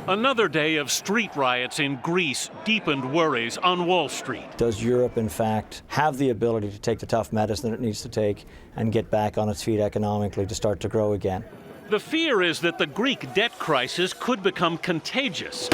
Another day of street riots in Greece deepened worries on Wall Street. Does Europe, in fact, have the ability to take the tough medicine it needs to take and get back on its feet economically to start to grow again? The fear is that the Greek debt crisis could become contagious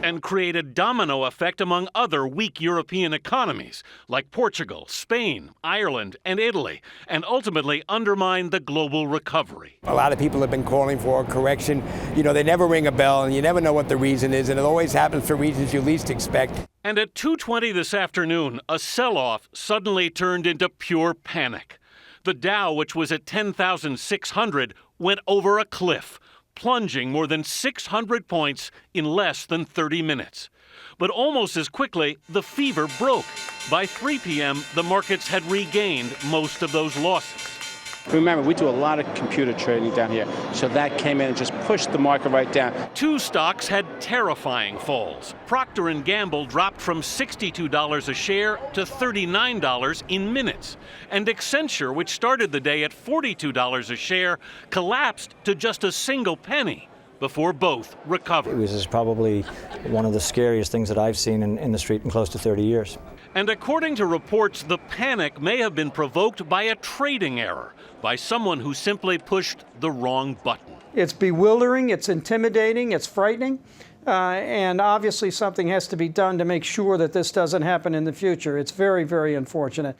and create a domino effect among other weak European economies like Portugal, Spain, Ireland, and Italy, and ultimately undermine the global recovery. A lot of people have been calling for a correction. You know, they never ring a bell, and you never know what the reason is, and it always happens for reasons you least expect. And at 2:20 this afternoon, a sell-off suddenly turned into pure panic. The Dow, which was at 10,600, went over a cliff, plunging more than 600 points in less than 30 minutes. But almost as quickly, the fever broke. By 3 p.m., the markets had regained most of those losses. Remember, we do a lot of computer trading down here, so that came in and just pushed the market right down. Two stocks had terrifying falls. Procter & Gamble dropped from $62 a share to $39 in minutes. And Accenture, which started the day at $42 a share, collapsed to just a single penny before both recovered. This is probably one of the scariest things that I've seen in the street in close to 30 years. And according to reports, the panic may have been provoked by a trading error, by someone who simply pushed the wrong button. It's bewildering, it's intimidating, it's frightening, and obviously something has to be done to make sure that this doesn't happen in the future. It's very, very unfortunate.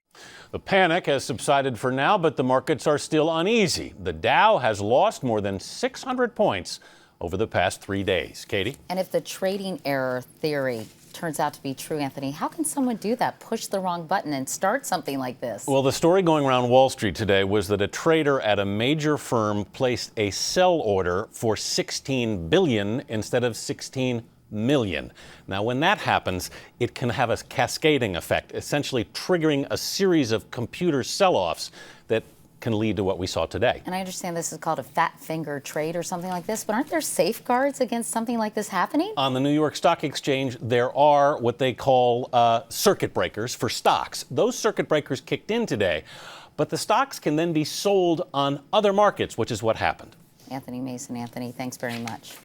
The panic has subsided for now, but the markets are still uneasy. The Dow has lost more than 600 points over the past 3 days. Katie? And if the trading error theory turns out to be true, Anthony, how can someone do that, push the wrong button and start something like this? Well, the story going around Wall Street today was that a trader at a major firm placed a sell order for 16 billion instead of 16 million. Now, when that happens, it can have a cascading effect, essentially triggering a series of computer sell-offs that can lead to what we saw today. And I understand this is called a fat finger trade or something like this, but aren't there safeguards against something like this happening? On the New York Stock Exchange, there are what they call circuit breakers for stocks. Those circuit breakers kicked in today, but the stocks can then be sold on other markets, which is what happened. Anthony Mason. Anthony, thanks very much.